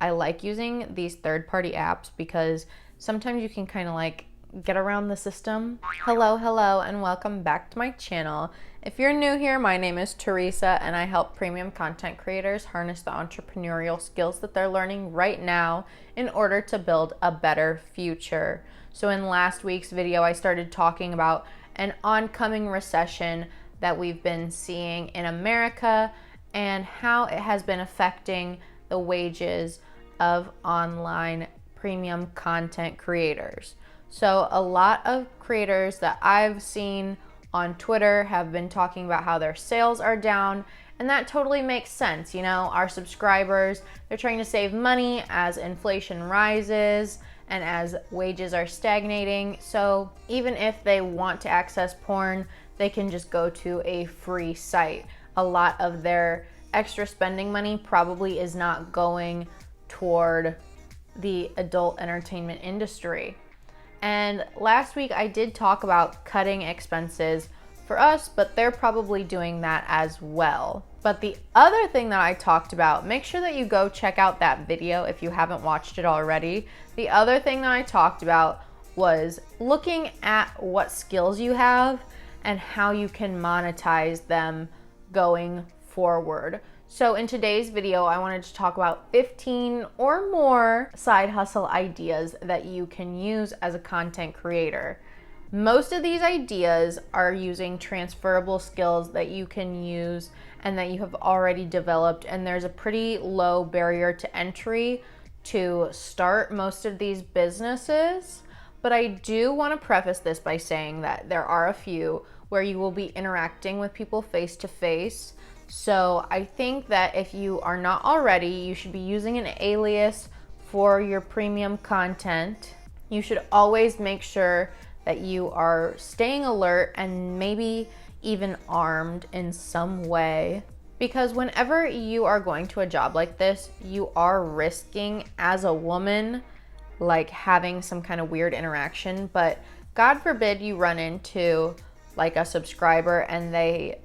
I like using these third-party apps because sometimes you can kind of like get around the system. Hello, and welcome back to my channel. If you're new here, my name is Teresa and I help premium content creators harness the entrepreneurial skills that they're learning right now in order to build a better future. So in last week's video, I started talking about an oncoming recession that we've been seeing in America and how it has been affecting the wages of online premium content creators. So a lot of creators that I've seen on Twitter have been talking about how their sales are down, and that totally makes sense. You know, our subscribers, they're trying to save money as inflation rises and as wages are stagnating. So even if they want to access porn, they can just go to a free site. A lot of their extra spending money probably is not going toward the adult entertainment industry. And last week I did talk about cutting expenses for us, but they're probably doing that as well. But the other thing that I talked about, make sure that you go check out that video if you haven't watched it already. The other thing that I talked about was looking at what skills you have and how you can monetize them going forward. So in today's video, I wanted to talk about 15 or more side hustle ideas that you can use as a content creator. Most of these ideas are using transferable skills that you can use and that you have already developed, and there's a pretty low barrier to entry to start most of these businesses. But I do want to preface this by saying that there are a few where you will be interacting with people face to face. So I think that if you are not already, you should be using an alias for your premium content. You should always make sure that you are staying alert and maybe even armed in some way. Because whenever you are going to a job like this, you are risking as a woman, like having some kind of weird interaction. But God forbid you run into like a subscriber and they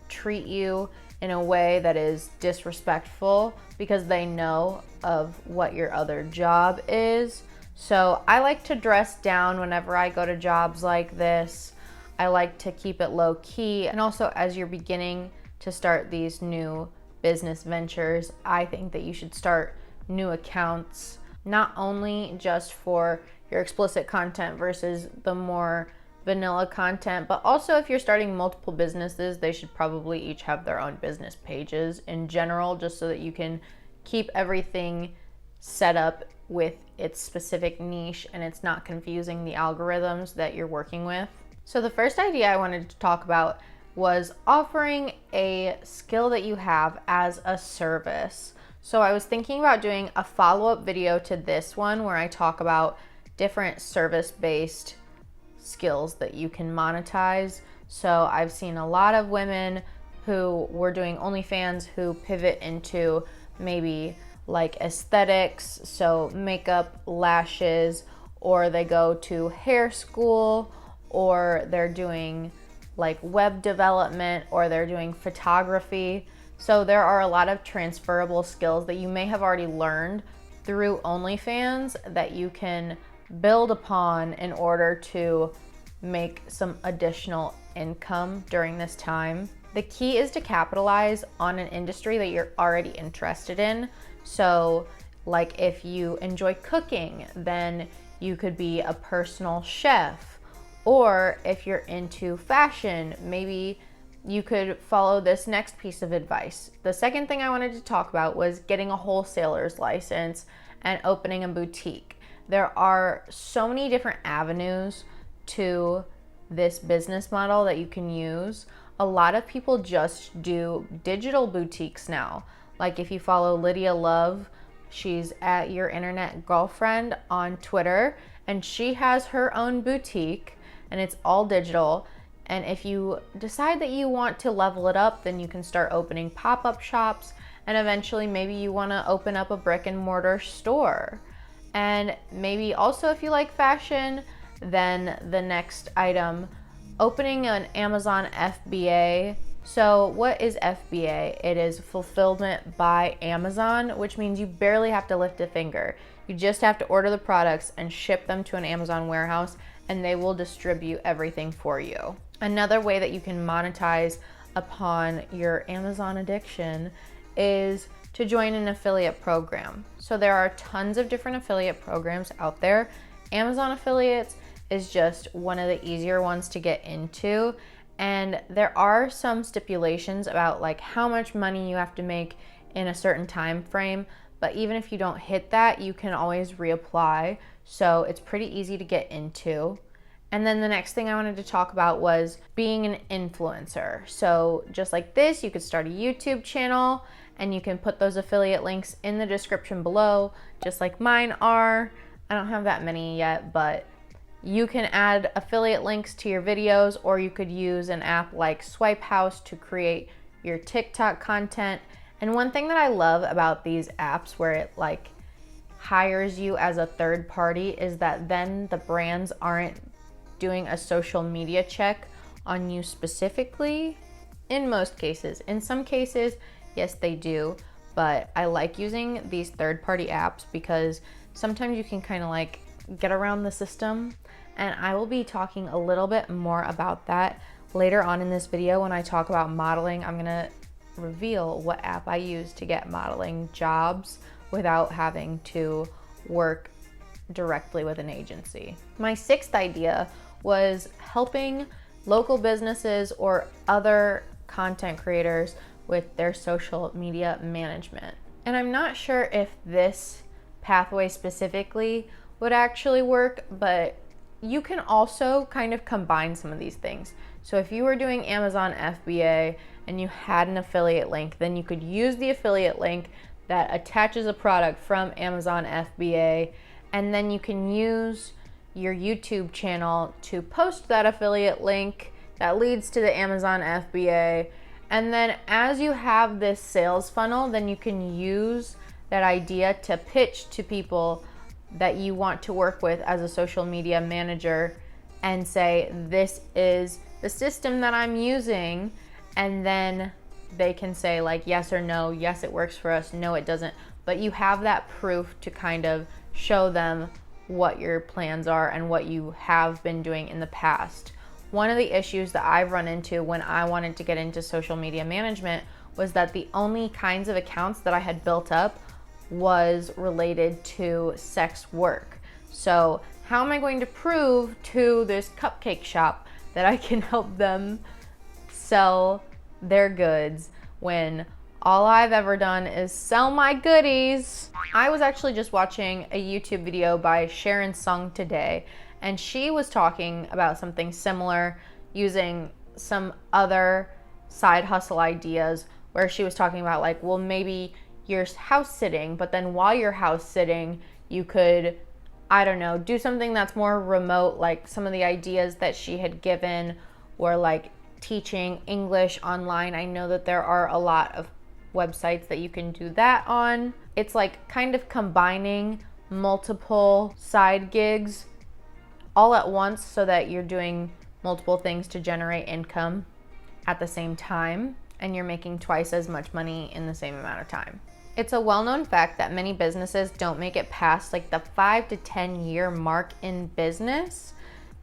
treat you in a way that is disrespectful because they know of what your other job is. So I like to dress down whenever I go to jobs like this. I like to keep it low key. And also, as you're beginning to start these new business ventures, I think that you should start new accounts, not only just for your explicit content versus the more vanilla content, but also if you're starting multiple businesses, they should probably each have their own business pages in general, just so that you can keep everything set up with its specific niche and it's not confusing the algorithms that you're working with. So the first idea I wanted to talk about was offering a skill that you have as a service. So I was thinking about doing a follow-up video to this one where I talk about different service-based skills that you can monetize. So I've seen a lot of women who were doing OnlyFans who pivot into maybe like aesthetics, so makeup, lashes, or they go to hair school, or they're doing like web development, or they're doing photography. So there are a lot of transferable skills that you may have already learned through OnlyFans that you can build upon in order to make some additional income during this time. The key is to capitalize on an industry that you're already interested in. So like if you enjoy cooking, then you could be a personal chef. Or if you're into fashion, maybe you could follow this next piece of advice. The second thing I wanted to talk about was getting a wholesaler's license and opening a boutique. There are so many different avenues to this business model that you can use. A lot of people just do digital boutiques now. Like if you follow Lydia Love, she's at Your Internet Girlfriend on Twitter, and she has her own boutique and it's all digital. And if you decide that you want to level it up, then you can start opening pop-up shops, and eventually maybe you want to open up a brick and mortar store. And maybe also if you like fashion, then the next item, opening an Amazon FBA So what is FBA? It is fulfillment by Amazon, which means you barely have to lift a finger. You just have to order the products and ship them to an Amazon warehouse, and they will distribute everything for you. Another way that you can monetize upon your Amazon addiction is to join an affiliate program. So there are tons of different affiliate programs out there. Amazon affiliates is just one of the easier ones to get into. And there are some stipulations about like how much money you have to make in a certain time frame. But even if you don't hit that, you can always reapply. So it's pretty easy to get into. And then the next thing I wanted to talk about was being an influencer. So just like this, you could start a YouTube channel and you can put those affiliate links in the description below, just like mine are. I don't have that many yet, but you can add affiliate links to your videos, or you could use an app like Swipe House to create your TikTok content. And one thing that I love about these apps where it like hires you as a third party is that then the brands aren't doing a social media check on you specifically in most cases. In some cases, yes, they do, but I like using these third-party apps because sometimes you can kind of like get around the system, and I will be talking a little bit more about that later on in this video. When I talk about modeling, I'm gonna reveal what app I use to get modeling jobs without having to work directly with an agency. My sixth idea was helping local businesses or other content creators with their social media management. And I'm not sure if this pathway specifically would actually work, but you can also kind of combine some of these things. So if you were doing Amazon FBA and you had an affiliate link, then you could use the affiliate link that attaches a product from Amazon FBA, and then you can use your YouTube channel to post that affiliate link that leads to the Amazon FBA. And then as you have this sales funnel, then you can use that idea to pitch to people that you want to work with as a social media manager and say, this is the system that I'm using. And then they can say like yes or no, yes, it works for us, no, it doesn't. But you have that proof to kind of show them what your plans are and what you have been doing in the past. One of the issues that I've run into when I wanted to get into social media management was that the only kinds of accounts that I had built up was related to sex work. So how am I going to prove to this cupcake shop that I can help them sell their goods when all I've ever done is sell my goodies? I was actually just watching a YouTube video by Sharon Sung today, and she was talking about something similar using some other side hustle ideas, where she was talking about like, well, maybe you're house sitting, but then while you're house sitting, you could, I don't know, do something that's more remote. Like some of the ideas that she had given were like teaching English online. I know that there are a lot of websites that you can do that on. It's like kind of combining multiple side gigs all at once so that you're doing multiple things to generate income at the same time, and you're making twice as much money in the same amount of time. It's a well-known fact that many businesses don't make it past like the 5 to 10 year mark in business.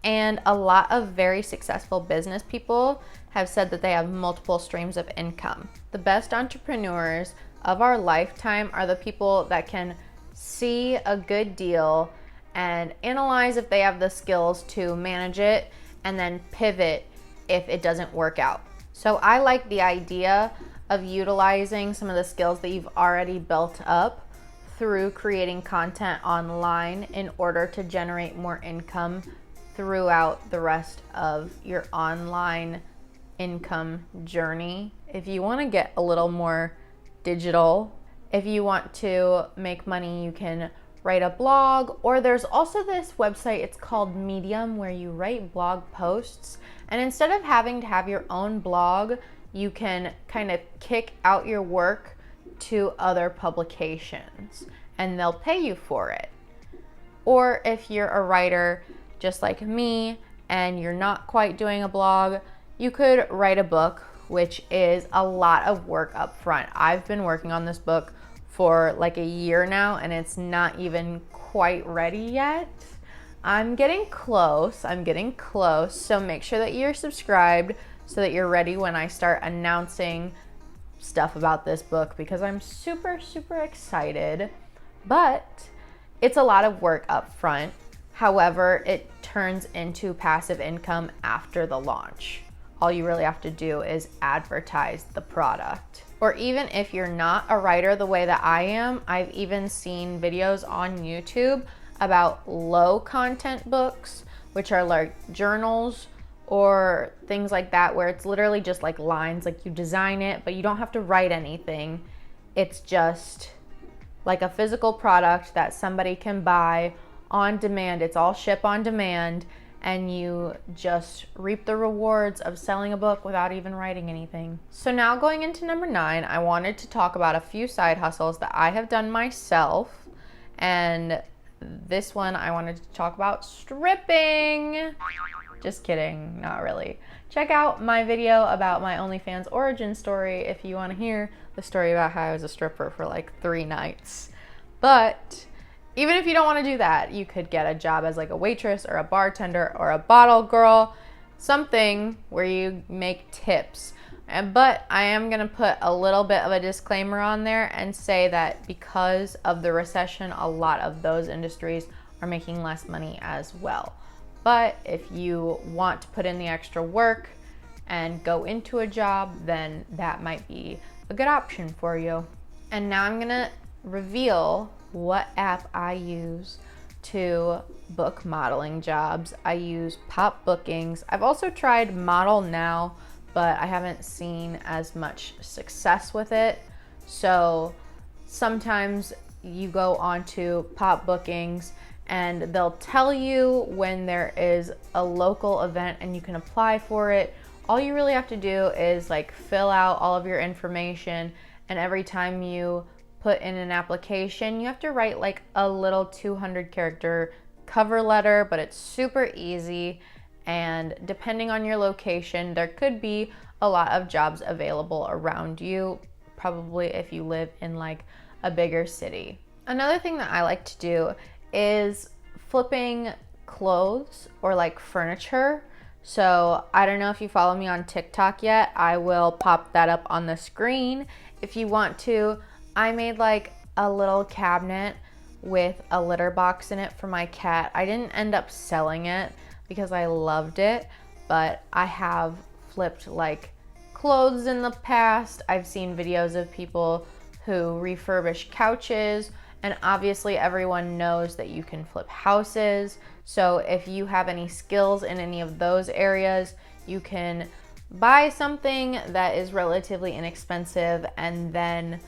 And a lot of very successful business people have said that they have multiple streams of income. The best entrepreneurs of our lifetime are the people that can see a good deal and analyze if they have the skills to manage it and then pivot if it doesn't work out. So I like the idea of utilizing some of the skills that you've already built up through creating content online in order to generate more income throughout the rest of your online income journey. If you want to get a little more digital, if you want to make money, you can write a blog, or there's also this website, it's called Medium, where you write blog posts. And instead of having to have your own blog, you can kind of kick out your work to other publications and they'll pay you for it. Or if you're a writer just like me and you're not quite doing a blog, you could write a book which is a lot of work up front. I've been working on this book for like a year now, and it's not even quite ready yet. I'm getting close. So make sure that you're subscribed so that you're ready when I start announcing stuff about this book, because I'm super, super excited. But it's a lot of work up front. However, it turns into passive income after the launch. All you really have to do is advertise the product. Or even if you're not a writer the way that I am, I've even seen videos on YouTube about low content books, which are like journals or things like that, where it's literally just like lines, like you design it, but you don't have to write anything. It's just like a physical product that somebody can buy on demand. It's all ship on demand, and you just reap the rewards of selling a book without even writing anything. So now going into number 9, I wanted to talk about a few side hustles that I have done myself. And this one, I wanted to talk about stripping. Just kidding, not really. Check out my video about my OnlyFans origin story if you want to hear the story about how I was a stripper for like 3 nights. But even if you don't want to do that, you could get a job as like a waitress or a bartender or a bottle girl, something where you make tips. But I am going to put a little bit of a disclaimer on there and say that because of the recession, a lot of those industries are making less money as well. But if you want to put in the extra work and go into a job, then that might be a good option for you. And now I'm going to reveal what app I use to book modeling jobs. I use Pop Bookings. I've also tried Model Now, but I haven't seen as much success with it. So sometimes you go onto Pop Bookings and they'll tell you when there is a local event and you can apply for it. All you really have to do is like fill out all of your information, and every time you put in an application, you have to write like a little 200-character cover letter, but it's super easy. And depending on your location, there could be a lot of jobs available around you, probably if you live in like a bigger city. Another thing that I like to do is flipping clothes or like furniture. So I don't know if you follow me on TikTok yet. I will pop that up on the screen if you want to. I made like a little cabinet with a litter box in it for my cat. I didn't end up selling it because I loved it, but I have flipped like clothes in the past. I've seen videos of people who refurbish couches, and obviously everyone knows that you can flip houses. So if you have any skills in any of those areas, you can buy something that is relatively inexpensive and then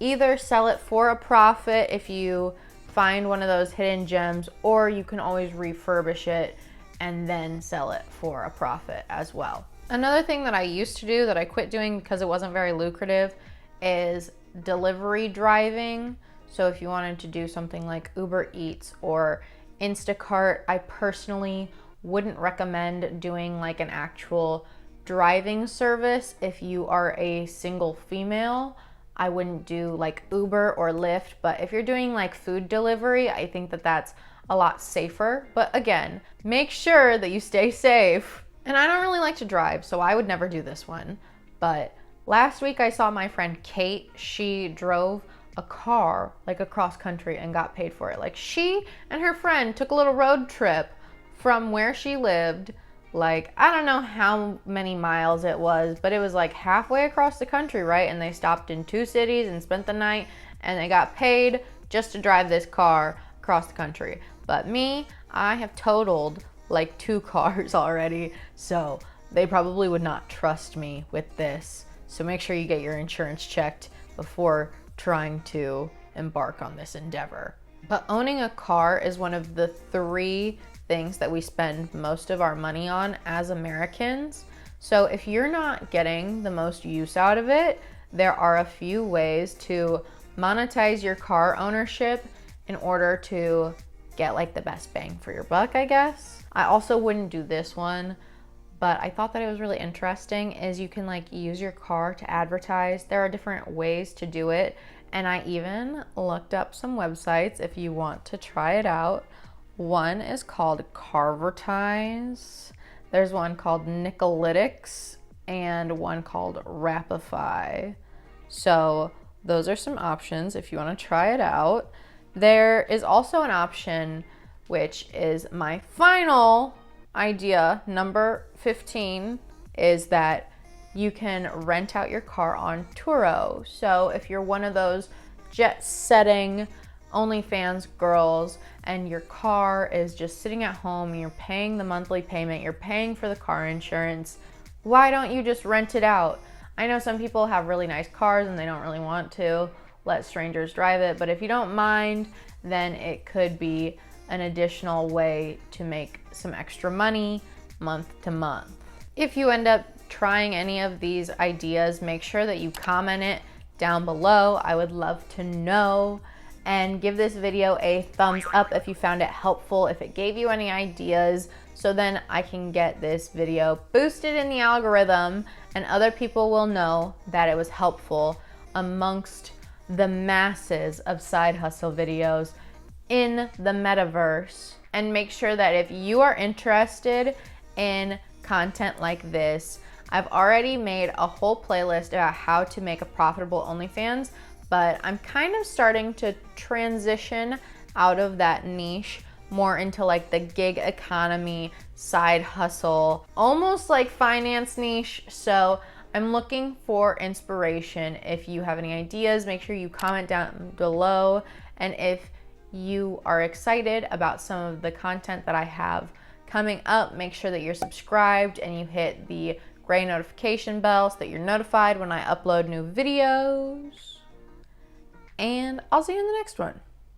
either sell it for a profit if you find one of those hidden gems, or you can always refurbish it and then sell it for a profit as well. Another thing that I used to do that I quit doing because it wasn't very lucrative is delivery driving. So if you wanted to do something like Uber Eats or Instacart, I personally wouldn't recommend doing like an actual driving service if you are a single female. I wouldn't do like Uber or Lyft, but if you're doing like food delivery, I think that that's a lot safer. But again, make sure that you stay safe. And I don't really like to drive, so I would never do this one. But last week I saw my friend Kate. She drove a car like across country and got paid for it. Like, she and her friend took a little road trip from where she lived. Like, I don't know how many miles it was, but it was like halfway across the country, right? And they stopped in 2 cities and spent the night, and they got paid just to drive this car across the country. But me, I have totaled like 2 cars already, so they probably would not trust me with this. So make sure you get your insurance checked before trying to embark on this endeavor. But owning a car is one of the 3 things that we spend most of our money on as Americans. So if you're not getting the most use out of it, there are a few ways to monetize your car ownership in order to get like the best bang for your buck, I guess. I also wouldn't do this one, but I thought that it was really interesting, is you can like use your car to advertise. There are different ways to do it, and I even looked up some websites if you want to try it out. One is called Carvertise. There's one called Nicolytics and one called Rapify. So those are some options if you want to try it out. There is also an option, which is my final idea, number 15, is that you can rent out your car on Turo. So if you're one of those jet-setting OnlyFans girls and your car is just sitting at home and you're paying the monthly payment, you're paying for the car insurance, why don't you just rent it out? I know some people have really nice cars and they don't really want to let strangers drive it, but if you don't mind, then it could be an additional way to make some extra money month to month. If you end up trying any of these ideas, make sure that you comment it down below. I would love to know. And give this video a thumbs up if you found it helpful, if it gave you any ideas, so then I can get this video boosted in the algorithm and other people will know that it was helpful amongst the masses of side hustle videos in the metaverse. And make sure that if you are interested in content like this, I've already made a whole playlist about how to make a profitable OnlyFans, but I'm kind of starting to transition out of that niche more into like the gig economy, side hustle, almost like finance niche. So I'm looking for inspiration. If you have any ideas, make sure you comment down below. And if you are excited about some of the content that I have coming up, make sure that you're subscribed and you hit the gray notification bell so that you're notified when I upload new videos. And I'll see you in the next one.